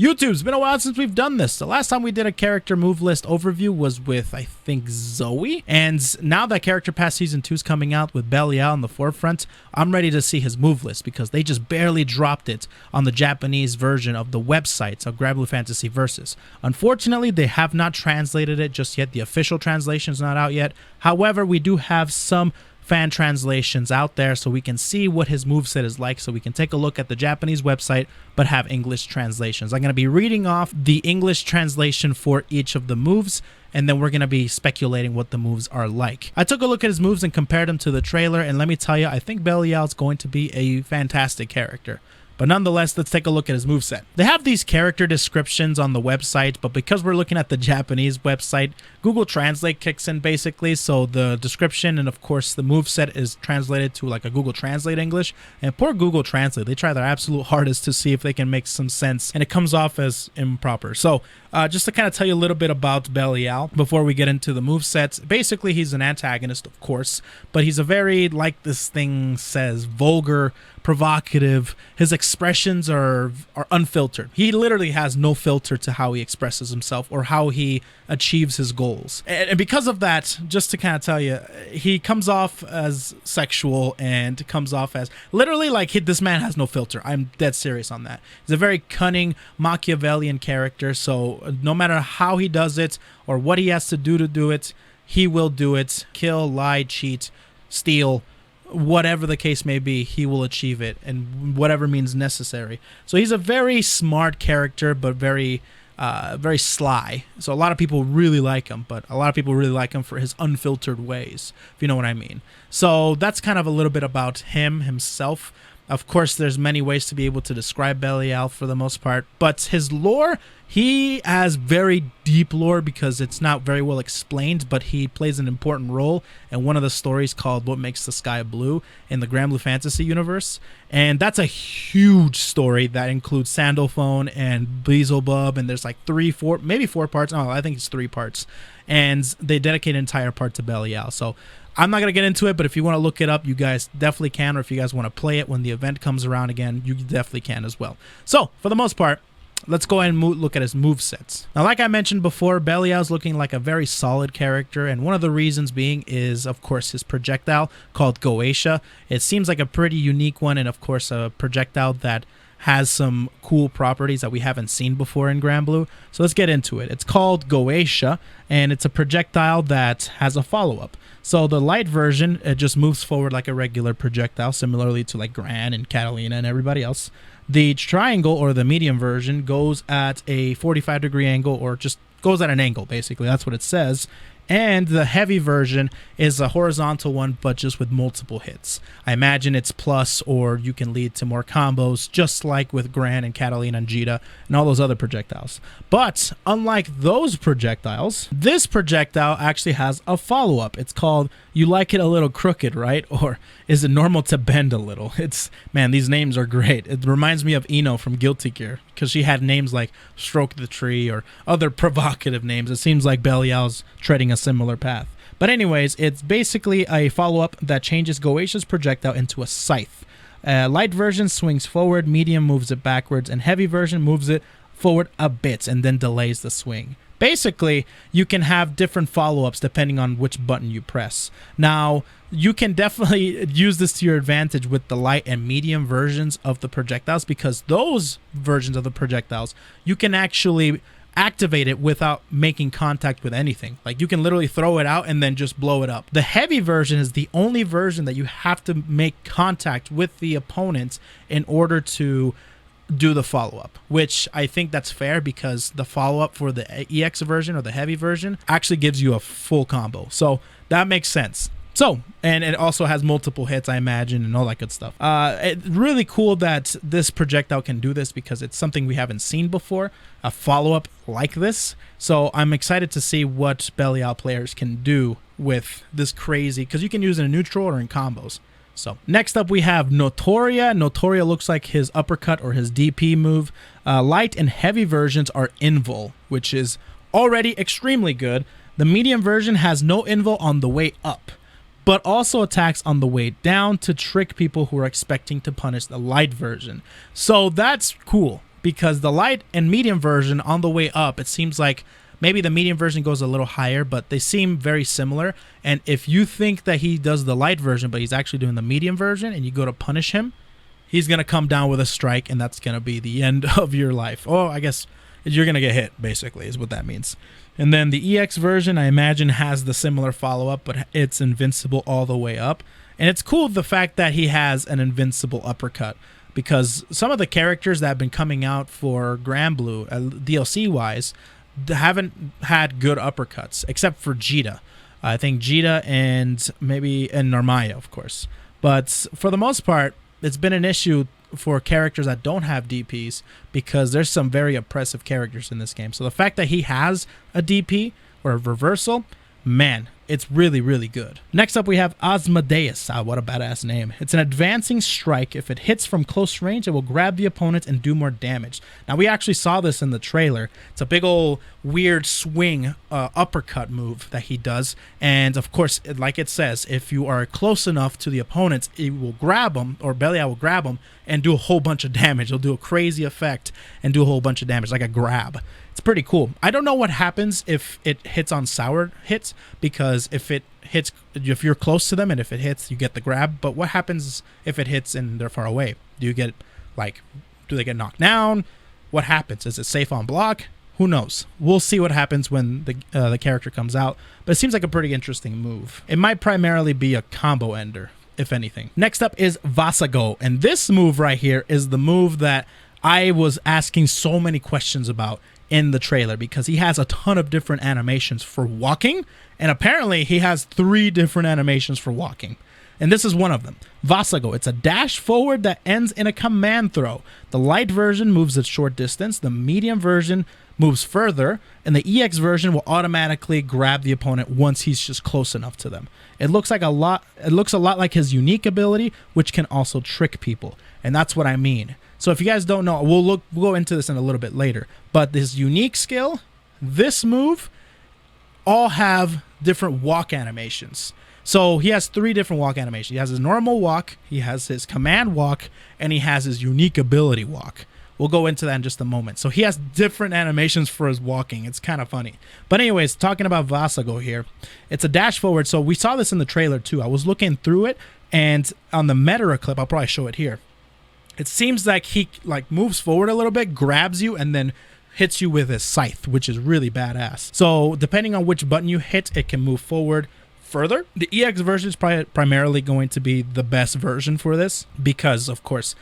YouTube's been a while since we've done this. The last time we did a character move list overview was with, I think, Zoe. And now that Character Pass Season 2 is coming out with Belial in the forefront, I'm ready to see his move list because they just barely dropped it on the Japanese version of the website of Granblue Fantasy Versus. Unfortunately, they have not translated it just yet. The official translation is not out yet. However, we do have some fan translations out there so we can see what his moveset is like, so we can take a look at the Japanese website but have English translations. I'm going to be reading off the English translation for each of the moves, and then we're going to be speculating what the moves are like. I took a look at his moves and compared them to the trailer, and let me tell you, I think Belial is going to be a fantastic character. But nonetheless, let's take a look at his moveset. They have these character descriptions on the website, but because we're looking at the Japanese website, Google Translate kicks in basically, so the description and of course the moveset is translated to like a Google Translate English, and poor Google Translate, they try their absolute hardest to see if they can make some sense, and it comes off as improper. So just to kind of tell you a little bit about Belial before we get into the movesets, basically he's an antagonist, of course, but he's a very, like this thing says, vulgar, provocative. His expressions are unfiltered. He literally has no filter to how he expresses himself or how he achieves his goals. And because of that, just to kind of tell you, he comes off as sexual and comes off as literally like this man has no filter. I'm dead serious on that. He's a very cunning Machiavellian character, so no matter how he does it or what he has to do it, he will do it. Kill, lie, cheat, steal, whatever the case may be, he will achieve it and whatever means necessary. So he's a very smart character, but very sly. So a lot of people really like him, but a lot of people really like him for his unfiltered ways, if you know what I mean. So that's kind of a little bit about himself. Of course, there's many ways to be able to describe Belial for the most part, but his lore, he has very deep lore because it's not very well explained, but he plays an important role in one of the stories called What Makes the Sky Blue in the Granblue Fantasy universe. And that's a huge story that includes Sandalphone and Beelzebub, and there's like maybe four parts. Oh, I think it's 3 parts. And they dedicate an entire part to Belial. So I'm not going to get into it, but if you want to look it up, you guys definitely can, or if you guys want to play it when the event comes around again, you definitely can as well. So, for the most part, let's go ahead and look at his movesets. Now, like I mentioned before, Belial's looking like a very solid character, and one of the reasons being is, of course, his projectile called Gauesha. It seems like a pretty unique one, and of course, a projectile that has some cool properties that we haven't seen before in Granblue. So let's get into it. It's called Gauesha, and it's a projectile that has a follow-up. So the light version, it just moves forward like a regular projectile, similarly to like Gran and Catalina and everybody else. The triangle, or the medium version, goes at a 45-degree angle, or just goes at an angle, basically. That's what it says. And the heavy version is a horizontal one, but just with multiple hits. I imagine it's plus, or you can lead to more combos, just like with Gran and Catalina and Jita and all those other projectiles. But unlike those projectiles, this projectile actually has a follow-up. It's called You Like It a Little Crooked, right? Or Is It Normal to Bend a Little? Man, these names are great. It reminds me of Ino from Guilty Gear, because she had names like Stroke the Tree or other provocative names. It seems like Belial's treading a similar path. But anyways, it's basically a follow-up that changes Gauesha's projectile into a scythe. Light version swings forward, medium moves it backwards, and heavy version moves it forward a bit and then delays the swing. Basically, you can have different follow-ups depending on which button you press. Now, you can definitely use this to your advantage with the light and medium versions of the projectiles, because those versions of the projectiles, you can actually activate it without making contact with anything. Like, you can literally throw it out and then just blow it up. The heavy version is the only version that you have to make contact with the opponent in order to do the follow-up, which I think that's fair, because the follow-up for the EX version or the heavy version actually gives you a full combo. So that makes sense. So, and it also has multiple hits, I imagine, and all that good stuff. It's really cool that this projectile can do this, because it's something we haven't seen before, a follow-up like this. So I'm excited to see what Belial players can do with this crazy, because you can use it in neutral or in combos. So next up we have Notoria. Notoria looks like his uppercut or his DP move. Light and heavy versions are invul, which is already extremely good. The medium version has no invul on the way up, but also attacks on the way down to trick people who are expecting to punish the light version. So that's cool. because the light and medium version on the way up, it seems like maybe the medium version goes a little higher, but they seem very similar. And if you think that he does the light version, but he's actually doing the medium version, and you go to punish him, he's going to come down with a strike, and that's going to be the end of your life. Oh, I guess you're going to get hit, basically, is what that means. And then the EX version, I imagine, has the similar follow-up, but it's invincible all the way up. And it's cool the fact that he has an invincible uppercut, because some of the characters that have been coming out for Granblue, DLC-wise, haven't had good uppercuts, except for Jita. I think Jita and Narmaya, of course. But for the most part, it's been an issue for characters that don't have DPs, because there's some very oppressive characters in this game. So the fact that he has a DP or a reversal, man, it's really, really good. Next up, we have Asmodeus. What a badass name. It's an advancing strike. If it hits from close range, it will grab the opponent and do more damage. Now, we actually saw this in the trailer. It's a big old weird swing uppercut move that he does. And of course, like it says, if you are close enough to the opponents, it will grab them, or Belial will grab them and do a whole bunch of damage. He'll do a crazy effect and do a whole bunch of damage, like a grab. It's pretty cool. I don't know what happens if it hits on sour hits, because if you're close to them and if it hits, you get the grab. But what happens if it hits and they're far away? Do they get knocked down? What happens? Is it safe on block? Who knows? We'll see what happens when the character comes out. But it seems like a pretty interesting move. It might primarily be a combo ender, if anything. Next up is Vasago. And this move right here is the move that I was asking so many questions about in the trailer, because he has a ton of different animations for walking, and apparently he has 3 different animations for walking, and this is one of them. Vasago, it's a dash forward that ends in a command throw. The light version moves at short distance, the medium version moves further, and the EX version will automatically grab the opponent once he's just close enough to them. It looks a lot like his unique ability, which can also trick people, and that's what I mean. So if you guys don't know, we'll go into this in a little bit later. But this unique skill, this move, all have different walk animations. So he has 3 different walk animations. He has his normal walk, he has his command walk, and he has his unique ability walk. We'll go into that in just a moment. So he has different animations for his walking. It's kind of funny. But anyways, talking about Vasago here, it's a dash forward. So we saw this in the trailer too. I was looking through it, and on the Metara clip, I'll probably show it here. It seems like he moves forward a little bit, grabs you, and then hits you with his scythe, which is really badass. So depending on which button you hit, it can move forward further. The EX version is primarily going to be the best version for this, because of course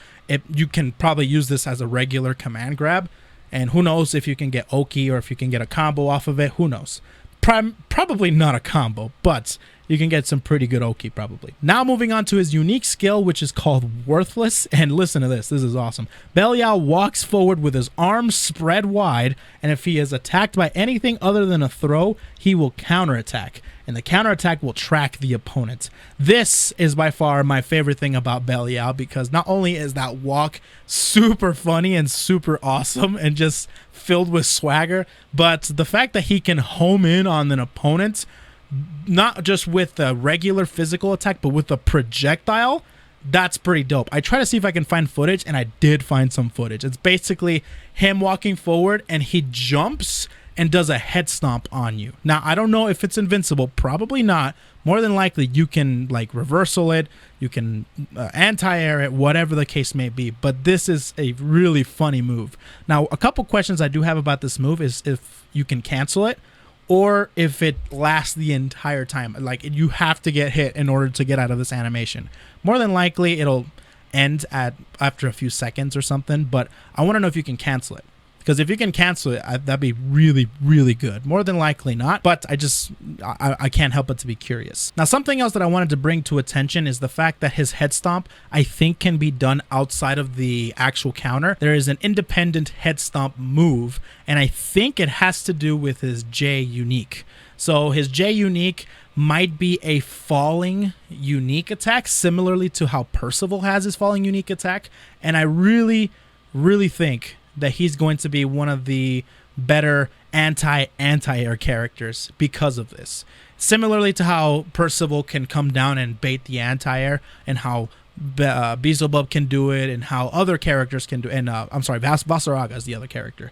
you can probably use this as a regular command grab, and who knows if you can get Oki or if you can get a combo off of it. Who knows? Probably not a combo, but you can get some pretty good Oki probably. Now moving on to his unique skill, which is called Worthless. And listen to this. This is awesome. Belial walks forward with his arms spread wide, and if he is attacked by anything other than a throw, he will counterattack, and the counterattack will track the opponent. This is by far my favorite thing about Belial, because not only is that walk super funny and super awesome and just filled with swagger, but the fact that he can home in on an opponent, not just with a regular physical attack, but with a projectile, that's pretty dope. I try to see if I can find footage, and I did find some footage. It's basically him walking forward, and he jumps and does a head stomp on you. Now, I don't know if it's invincible. Probably not. More than likely, you can reversal it. You can anti-air it, whatever the case may be. But this is a really funny move. Now, a couple questions I do have about this move is if you can cancel it, or if it lasts the entire time. You have to get hit in order to get out of this animation. More than likely, it'll end after a few seconds or something, but I want to know if you can cancel it. Because if you can cancel it, that'd be really, really good. More than likely not, but I can't help but to be curious. Now, something else that I wanted to bring to attention is the fact that his head stomp, I think, can be done outside of the actual counter. There is an independent head stomp move, and I think it has to do with his J unique. So his J unique might be a falling unique attack, similarly to how Percival has his falling unique attack, and I really, really think that he's going to be one of the better anti-air characters because of this. Similarly to how Percival can come down and bait the anti-air, and how Beelzebub can do it, and how other characters can do it. And I'm sorry, Vasago is the other character,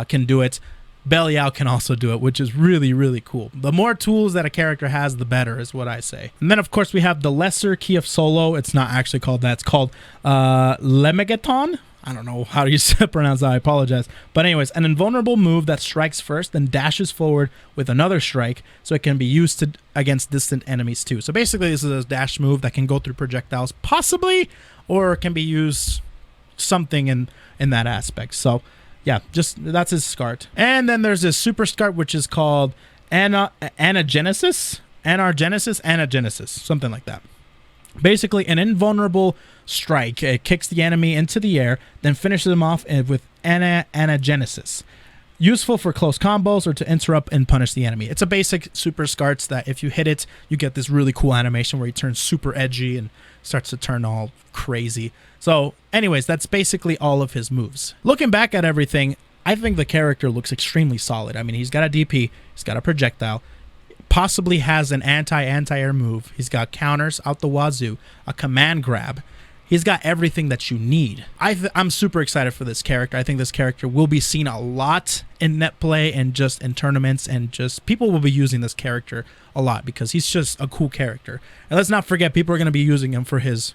can do it. Belial can also do it, which is really, really cool. The more tools that a character has, the better, is what I say. And then, of course, we have the lesser key of solo. It's not actually called that. It's called Lemegeton. I don't know how you pronounce that. I apologize. But anyways, an invulnerable move that strikes first, then dashes forward with another strike, so it can be used against distant enemies too. So basically, this is a dash move that can go through projectiles, possibly, or can be used something in that aspect. So yeah, that's his SCART. And then there's this super SCART, which is called Anagenesis, something like that. Basically, an invulnerable strike. It kicks the enemy into the air, then finishes them off with Anagenesis. Useful for close combos or to interrupt and punish the enemy. It's a basic super SCART that if you hit it, you get this really cool animation where he turns super edgy and starts to turn all crazy. So anyways, that's basically all of his moves. Looking back at everything, I think the character looks extremely solid. I mean, he's got a DP, he's got a projectile, possibly has an anti-air move. He's got counters out the wazoo, a command grab. He's got everything that you need. I'm super excited for this character. I think this character will be seen a lot in net play and just in tournaments, and just people will be using this character a lot because he's just a cool character. And let's not forget, people are going to be using him for his,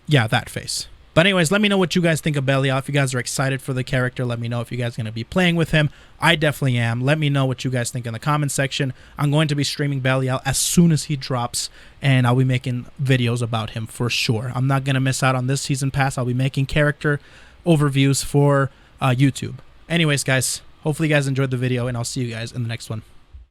that face. But anyways, let me know what you guys think of Belial. If you guys are excited for the character, let me know if you guys are going to be playing with him. I definitely am. Let me know what you guys think in the comment section. I'm going to be streaming Belial as soon as he drops, and I'll be making videos about him for sure. I'm not going to miss out on this season pass. I'll be making character overviews for YouTube. Anyways, guys, hopefully you guys enjoyed the video, and I'll see you guys in the next one.